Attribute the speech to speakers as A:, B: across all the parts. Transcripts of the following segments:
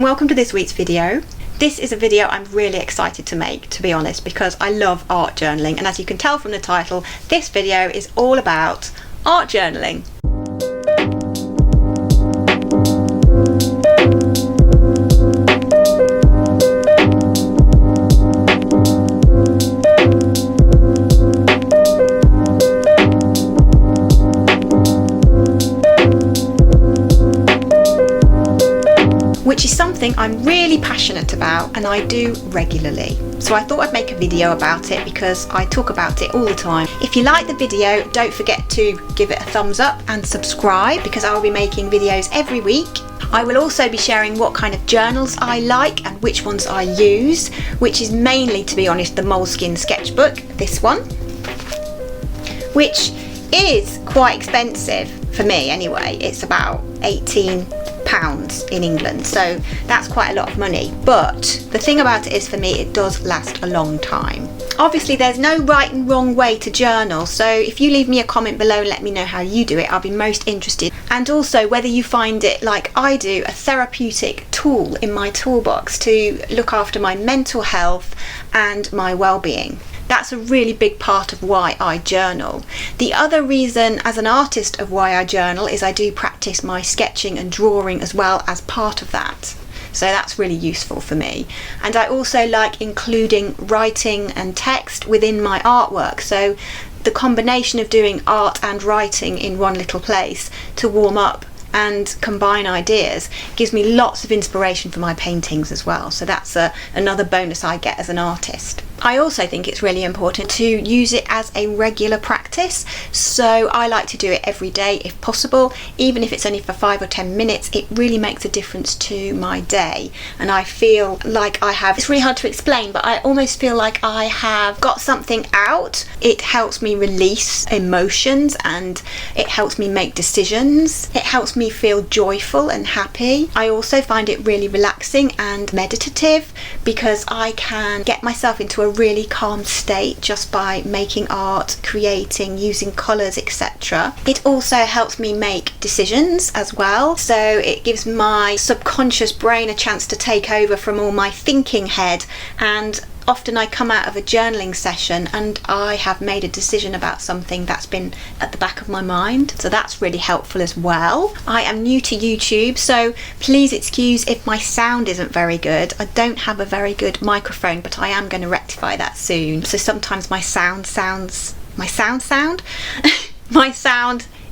A: Welcome to this week's video. This is a video I'm really excited to make, to be honest, because I love art journaling, and as you can tell from the title, this video is all about art journaling. Which is something I'm really passionate about and I do regularly. So I thought I'd make a video about it because I talk about it all the time. If you like the video, don't forget to give it a thumbs up and subscribe because I will be making videos every week. I will also be sharing what kind of journals I like and which ones I use, which is mainly, to be honest, the Moleskine Sketchbook, this one, which is quite expensive for me anyway. It's about £18 in England, so that's quite a lot of money, but the thing about it is, for me, it does last a long time. Obviously there's no right and wrong way to journal, so if you leave me a comment below and let me know how you do it, I'll be most interested, and also whether you find it, like I do, a therapeutic tool in my toolbox to look after my mental health and my well-being. That's a really big part of why I journal. The other reason as an artist of why I journal is I do practice my sketching and drawing as well as part of that. So that's really useful for me. And I also like including writing and text within my artwork. So the combination of doing art and writing in one little place to warm up and combine ideas gives me lots of inspiration for my paintings as well. So that's another bonus I get as an artist. I also think it's really important to use it as a regular practice, so I like to do it every day if possible, even if it's only for 5 or 10 minutes. It really makes a difference to my day, and I feel like I have, it's really hard to explain, but I almost feel like I have got something out. It helps me release emotions and it helps me make decisions. It helps me feel joyful and happy. I also find it really relaxing and meditative because I can get myself into a really calm state just by making art, creating, using colours, etc. It also helps me make decisions as well, so it gives my subconscious brain a chance to take over from all my thinking head, and often I come out of a journaling session and I have made a decision about something that's been at the back of my mind, so that's really helpful as well. I am new to YouTube, so please excuse if my sound isn't very good. I don't have a very good microphone, but I am going to rectify that soon. So sometimes my sound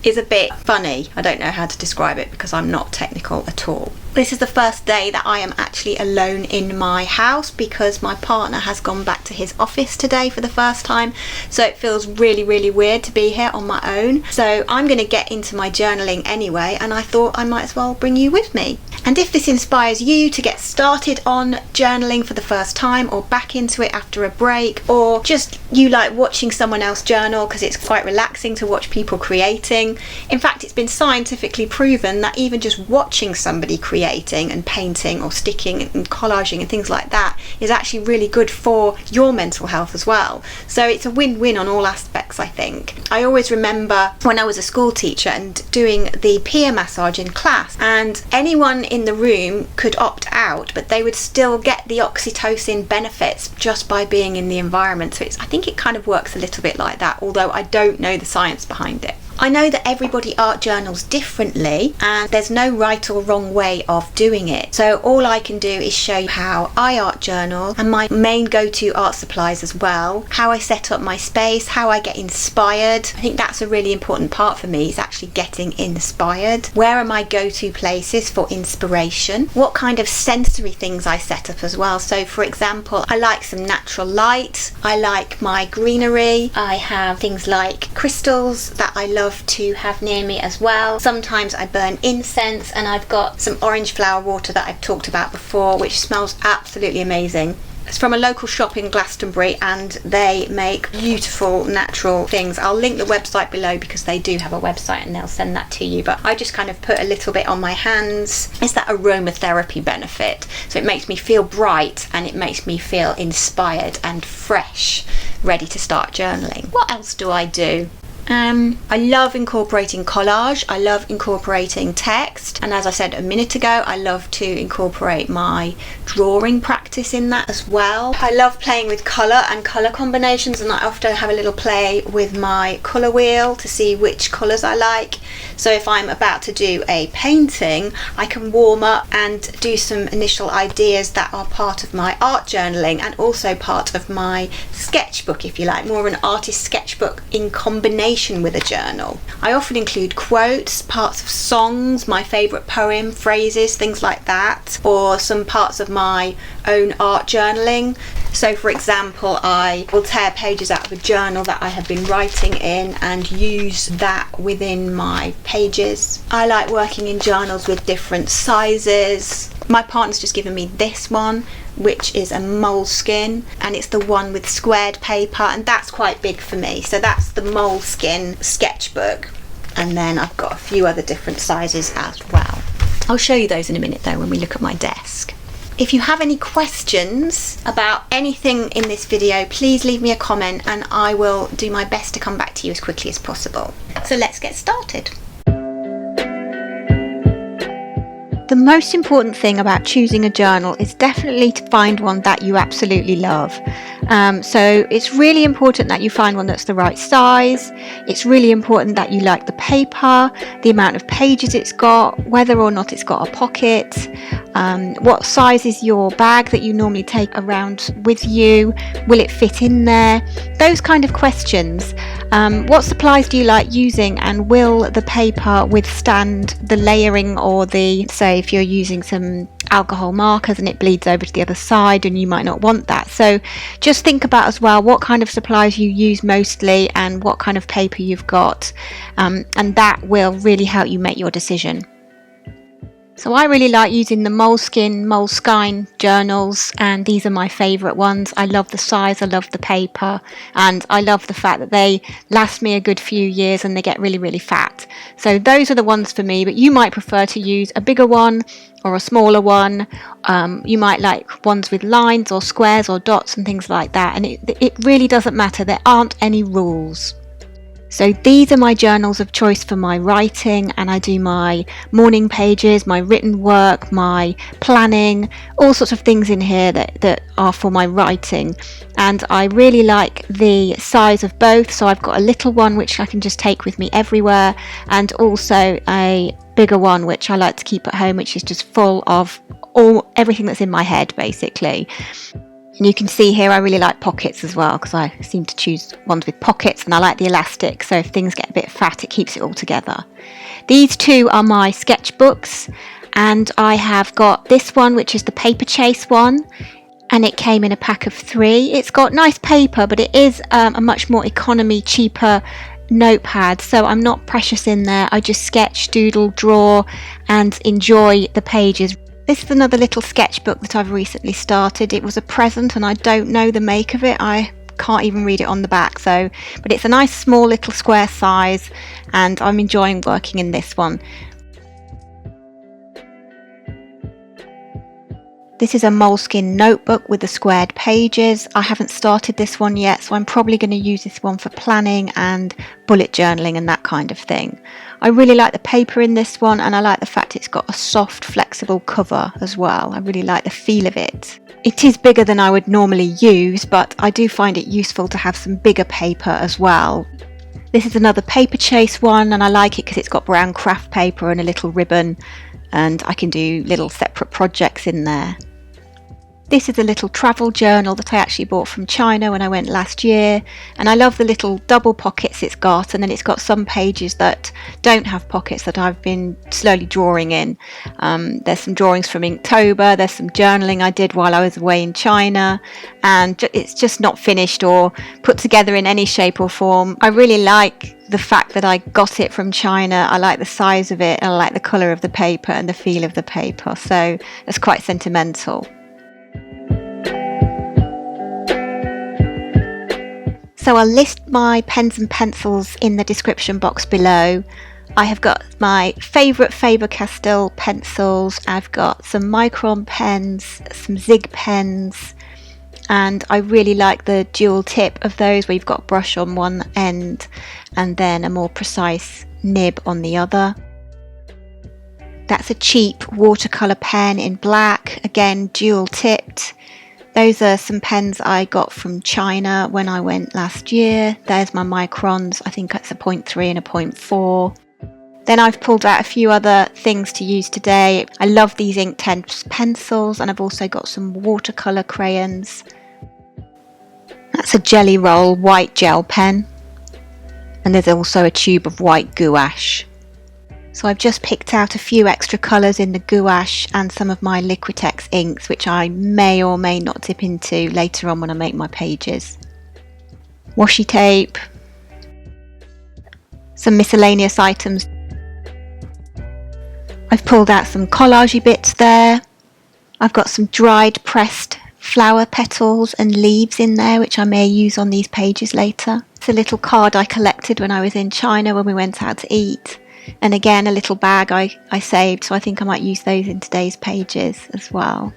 A: is a bit funny. I don't know how to describe it because I'm not technical at all. This is the first day that I am actually alone in my house because my partner has gone back to his office today for the first time, so it feels really weird to be here on my own. So I'm going to get into my journaling anyway, and I thought I might as well bring you with me. And if this inspires you to get started on journaling for the first time, or back into it after a break, or just you like watching someone else journal because it's quite relaxing to watch people creating. In fact, it's been scientifically proven that even just watching somebody creating and painting or sticking and collaging and things like that is actually really good for your mental health as well. So it's a win-win on all aspects, I think. I always remember when I was a school teacher and doing the peer massage in class, and anyone in the room could opt out, but they would still get the oxytocin benefits just by being in the environment. So I think it kind of works a little bit like that, although I don't know the science behind it. I know that everybody art journals differently and there's no right or wrong way of doing it. So all I can do is show you how I art journal and my main go-to art supplies as well, how I set up my space, how I get inspired. I think that's a really important part for me, is actually getting inspired. Where are my go-to places for inspiration? What kind of sensory things I set up as well. So for example, I like some natural light. I like my greenery. I have things like crystals that I love to have near me as well. Sometimes I burn incense, and I've got some orange flower water that I've talked about before, which smells absolutely amazing. It's from a local shop in Glastonbury and they make beautiful natural things. I'll link the website below because they do have a website and they'll send that to you, but I just kind of put a little bit on my hands. It's that aromatherapy benefit, so it makes me feel bright and it makes me feel inspired and fresh, ready to start journaling. What else do I do? I love incorporating collage, I love incorporating text, and as I said a minute ago, I love to incorporate my drawing practice in that as well. I love playing with colour and colour combinations, and I often have a little play with my colour wheel to see which colours I like. So if I'm about to do a painting, I can warm up and do some initial ideas that are part of my art journaling and also part of my sketchbook, if you like, more an artist sketchbook in combination with a journal. I often include quotes, parts of songs, my favourite poem, phrases, things like that, or some parts of my own art journaling. So for example, I will tear pages out of a journal that I have been writing in and use that within my pages. I like working in journals with different sizes. My partner's just given me this one, which is a Moleskine, and it's the one with squared paper, and that's quite big for me. So that's the Moleskine sketchbook, and then I've got a few other different sizes as well. I'll show you those in a minute though when we look at my desk. If you have any questions about anything in this video, please leave me a comment and I will do my best to come back to you as quickly as possible. So let's get started. The most important thing about choosing a journal is definitely to find one that you absolutely love. So it's really important that you find one that's the right size. It's really important that you like the paper, the amount of pages it's got, whether or not it's got a pocket, what size is your bag that you normally take around with you, will it fit in there, those kind of questions. What supplies do you like using, and will the paper withstand the layering, or the, say if you're using some alcohol markers and it bleeds over to the other side and you might not want that. So just think about as well what kind of supplies you use mostly and what kind of paper you've got, and that will really help you make your decision. So I really like using the Moleskine journals, and these are my favourite ones. I love the size, I love the paper, and I love the fact that they last me a good few years and they get really, really fat. So those are the ones for me, but you might prefer to use a bigger one or a smaller one. You might like ones with lines or squares or dots and things like that, and it really doesn't matter. There aren't any rules. So these are my journals of choice for my writing, and I do my morning pages, my written work, my planning, all sorts of things in here that are for my writing. And I really like the size of both, so I've got a little one which I can just take with me everywhere, and also a bigger one which I like to keep at home, which is just full of everything that's in my head basically. And you can see here I really like pockets as well, because I seem to choose ones with pockets, and I like the elastic, so if things get a bit fat it keeps it all together. These two are my sketchbooks, and I have got this one which is the paper chase one, and it came in a pack of 3. It's got nice paper, but it is a much more economy, cheaper notepad, so I'm not precious in there. I just sketch, doodle, draw and enjoy the pages. This is another little sketchbook that I've recently started. It was a present and I don't know the make of it. I can't even read it on the back, but it's a nice small little square size, and I'm enjoying working in this one. This is a Moleskine notebook with the squared pages. I haven't started this one yet, so I'm probably going to use this one for planning and bullet journaling and that kind of thing. I really like the paper in this one, and I like the fact it's got a soft, flexible cover as well. I really like the feel of it. It is bigger than I would normally use, but I do find it useful to have some bigger paper as well. This is another paper chase one, and I like it because it's got brown craft paper and a little ribbon, and I can do little separate projects in there. This is a little travel journal that I actually bought from China when I went last year, and I love the little double pockets it's got, and then it's got some pages that don't have pockets that I've been slowly drawing in. There's some drawings from Inktober, there's some journaling I did while I was away in China, and it's just not finished or put together in any shape or form. I really like the fact that I got it from China. I like the size of it, and I like the colour of the paper and the feel of the paper, so it's quite sentimental. So I'll list my pens and pencils in the description box below. I have got my favourite Faber Castell pencils, I've got some Micron pens, some Zig pens, and I really like the dual tip of those, where you've got a brush on one end and then a more precise nib on the other. That's a cheap watercolour pen in black, again dual tipped. Those are some pens I got from China when I went last year. There's my Microns, I think it's a 0.3 and a 0.4. Then I've pulled out a few other things to use today. I love these Inktense pencils, and I've also got some watercolour crayons. That's a Jelly Roll white gel pen, and there's also a tube of white gouache. So I've just picked out a few extra colours in the gouache and some of my Liquitex inks, which I may or may not dip into later on when I make my pages. Washi tape, some miscellaneous items. I've pulled out some collagey bits there. I've got some dried pressed flower petals and leaves in there, which I may use on these pages later. It's a little card I collected when I was in China when we went out to eat. And again, a little bag I saved, so I think I might use those in today's pages as well.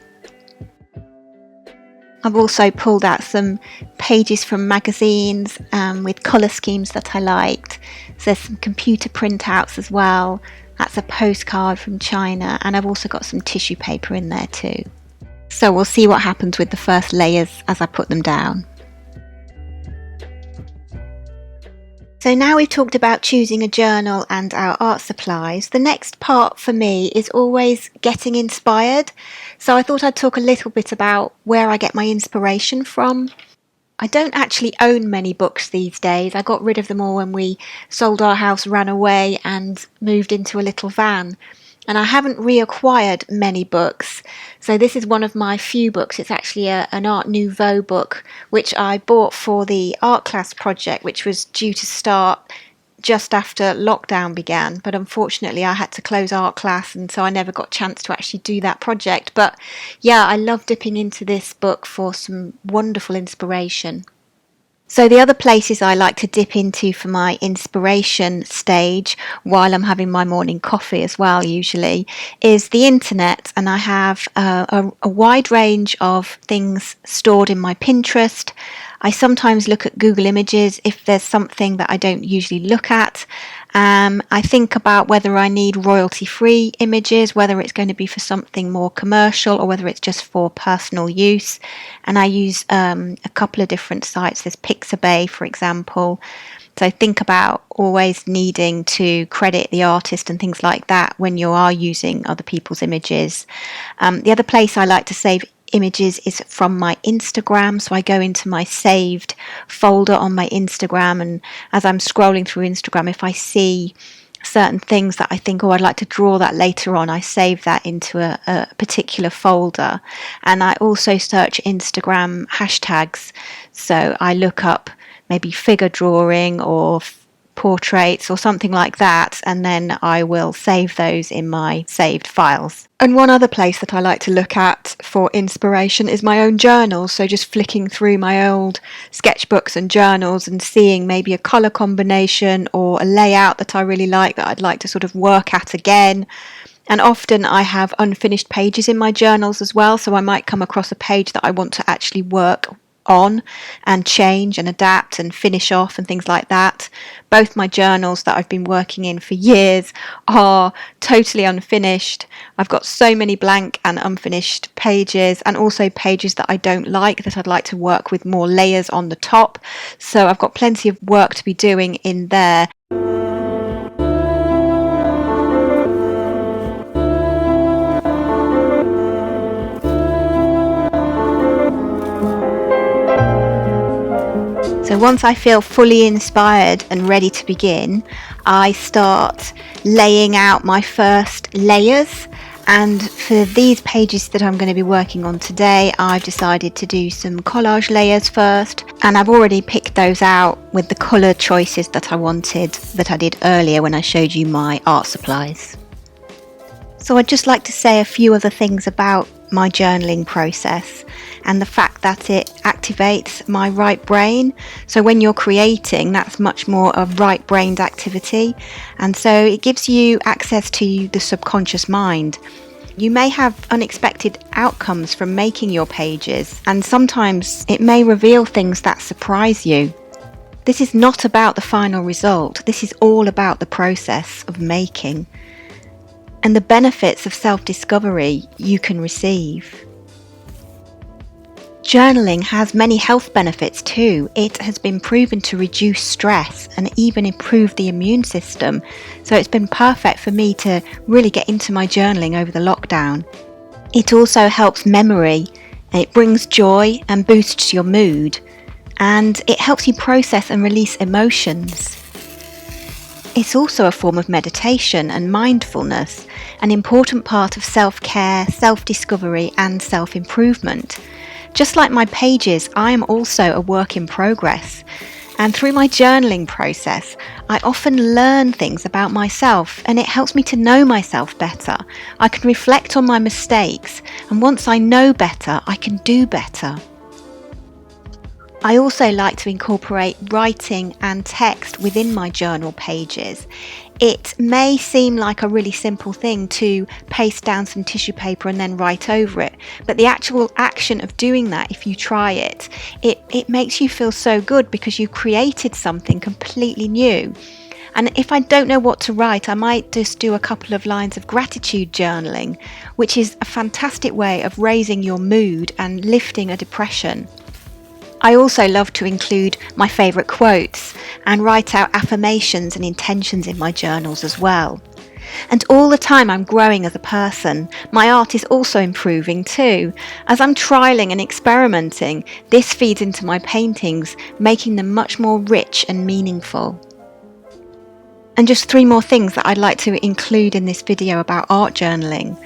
A: I've also pulled out some pages from magazines with colour schemes that I liked. So there's some computer printouts as well. That's a postcard from China, and I've also got some tissue paper in there too. So we'll see what happens with the first layers as I put them down. So now we've talked about choosing a journal and our art supplies. The next part for me is always getting inspired. So I thought I'd talk a little bit about where I get my inspiration from. I don't actually own many books these days. I got rid of them all when we sold our house, ran away and moved into a little van. And I haven't reacquired many books. So this is one of my few books. It's actually an Art Nouveau book, which I bought for the art class project, which was due to start just after lockdown began. But unfortunately, I had to close art class, and so I never got a chance to actually do that project. But yeah, I love dipping into this book for some wonderful inspiration. So the other places I like to dip into for my inspiration stage while I'm having my morning coffee as well usually is the internet, and I have a wide range of things stored in my Pinterest. I sometimes look at Google Images if there's something that I don't usually look at. I think about whether I need royalty-free images, whether it's going to be for something more commercial or whether it's just for personal use. And I use a couple of different sites. There's Pixabay, for example. So I think about always needing to credit the artist and things like that when you are using other people's images. The other place I like to save images is from my Instagram. So I go into my saved folder on my Instagram, and as I'm scrolling through Instagram, if I see certain things that I think, oh, I'd like to draw that later on, I save that into a particular folder. And I also search Instagram hashtags. So I look up maybe figure drawing or portraits or something like that, and then I will save those in my saved files. And one other place that I like to look at for inspiration is my own journals. So just flicking through my old sketchbooks and journals and seeing maybe a colour combination or a layout that I really like that I'd like to sort of work at again. And often I have unfinished pages in my journals as well, so I might come across a page that I want to actually work on and change and adapt and finish off and things like that. Both my journals that I've been working in for years are totally unfinished. I've got so many blank and unfinished pages, and also pages that I don't like that I'd like to work with more layers on the top. So I've got plenty of work to be doing in there. So once I feel fully inspired and ready to begin, I start laying out my first layers. And for these pages that I'm going to be working on today, I've decided to do some collage layers first. And I've already picked those out with the colour choices that I wanted, that I did earlier when I showed you my art supplies. So I'd just like to say a few other things about my journaling process and the fact that it activates my right brain. So when you're creating, that's much more a right-brained activity, and so it gives you access to the subconscious mind. You may have unexpected outcomes from making your pages, and sometimes it may reveal things that surprise you. This is not about the final result. This is all about the process of making and the benefits of self-discovery you can receive. Journaling has many health benefits too. It has been proven to reduce stress and even improve the immune system. So it's been perfect for me to really get into my journaling over the lockdown. It also helps memory, and it brings joy and boosts your mood, and it helps you process and release emotions. It's also a form of meditation and mindfulness, an important part of self-care, self-discovery and self-improvement. Just like my pages, I am also a work in progress, and through my journaling process, I often learn things about myself, and it helps me to know myself better. I can reflect on my mistakes, and once I know better, I can do better. I also like to incorporate writing and text within my journal pages. It may seem like a really simple thing to paste down some tissue paper and then write over it, but the actual action of doing that, if you try it, it makes you feel so good because you've created something completely new. And if I don't know what to write, I might just do a couple of lines of gratitude journaling, which is a fantastic way of raising your mood and lifting a depression. I also love to include my favourite quotes and write out affirmations and intentions in my journals as well. And all the time I'm growing as a person. My art is also improving too. As I'm trialling and experimenting, this feeds into my paintings, making them much more rich and meaningful. And just 3 more things that I'd like to include in this video about art journaling.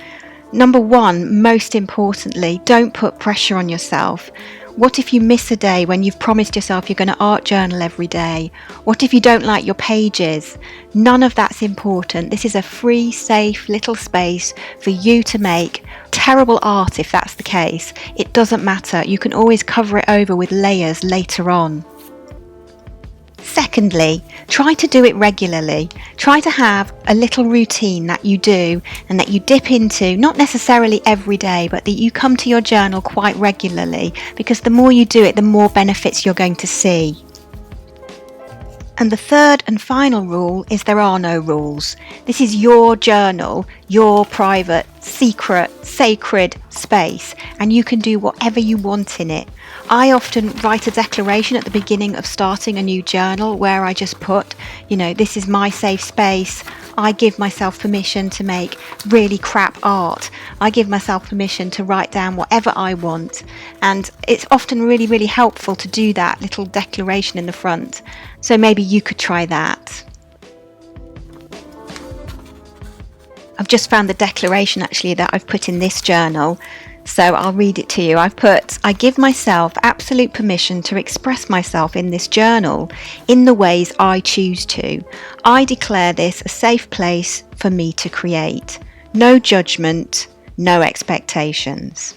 A: Number 1, most importantly, don't put pressure on yourself. What if you miss a day when you've promised yourself you're going to art journal every day? What if you don't like your pages? None of that's important. This is a free, safe little space for you to make terrible art if that's the case. It doesn't matter. You can always cover it over with layers later on. Secondly, try to do it regularly. Try to have a little routine that you do and that you dip into, not necessarily every day, but that you come to your journal quite regularly, because the more you do it, the more benefits you're going to see. And the third and final rule is there are no rules. This is your journal, your private, secret, sacred space, and you can do whatever you want in it. I often write a declaration at the beginning of starting a new journal where I just put, this is my safe space. I give myself permission to make really crap art. I give myself permission to write down whatever I want. And it's often really, really helpful to do that little declaration in the front. So maybe you could try that. I've just found the declaration actually that I've put in this journal. So I'll read it to you. I've put, I give myself absolute permission to express myself in this journal in the ways I choose to. I declare this a safe place for me to create. No judgment, no expectations.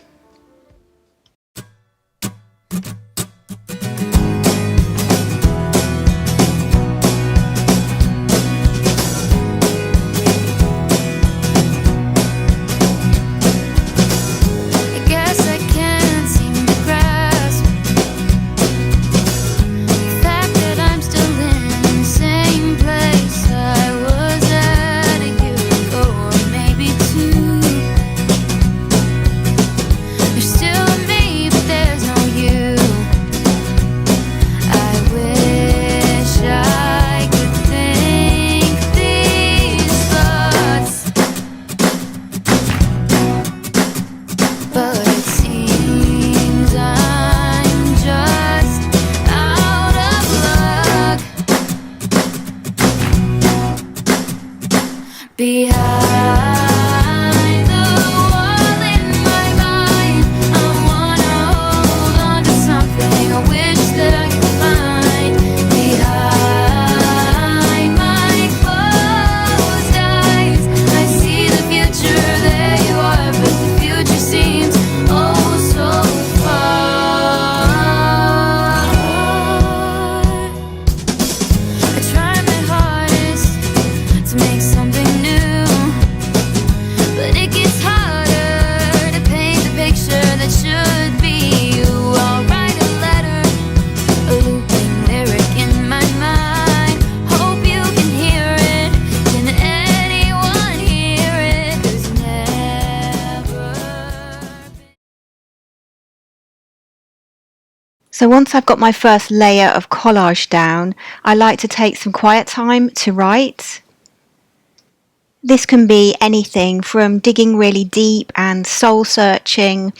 A: So once I've got my first layer of collage down, I like to take some quiet time to write. This can be anything from digging really deep and soul searching.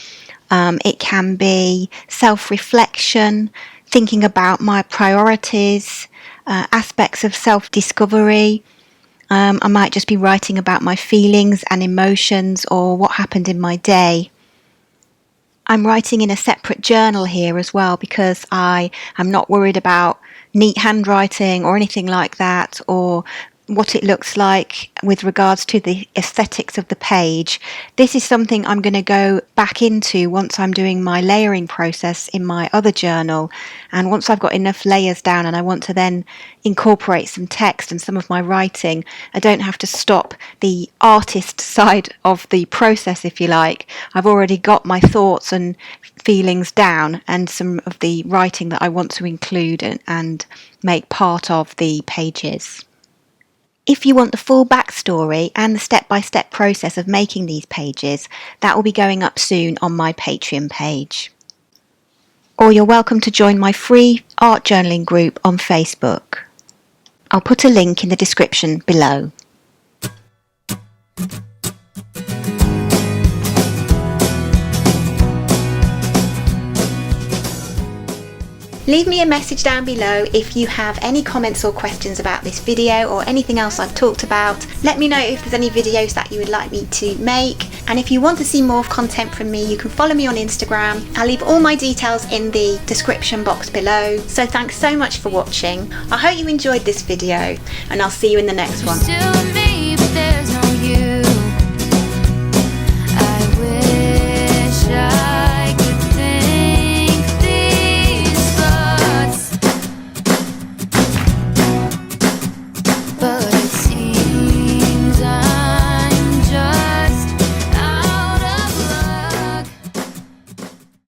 A: It can be self-reflection, thinking about my priorities, aspects of self-discovery. I might just be writing about my feelings and emotions or what happened in my day. I'm writing in a separate journal here as well because I am not worried about neat handwriting or anything like that, or what it looks like with regards to the aesthetics of the page. This is something I'm going to go back into once I'm doing my layering process in my other journal, and once I've got enough layers down and I want to then incorporate some text and some of my writing, I don't have to stop the artist side of the process, if you like. I've already got my thoughts and feelings down and some of the writing that I want to include and make part of the pages. If you want the full backstory and the step-by-step process of making these pages, that will be going up soon on my Patreon page. Or you're welcome to join my free art journaling group on Facebook. I'll put a link in the description below. Leave me a message down below if you have any comments or questions about this video or anything else I've talked about. Let me know if there's any videos that you would like me to make, and if you want to see more content from me, you can follow me on Instagram. I'll leave all my details in the description box below. So thanks so much for watching. I hope you enjoyed this video, and I'll see you in the next one.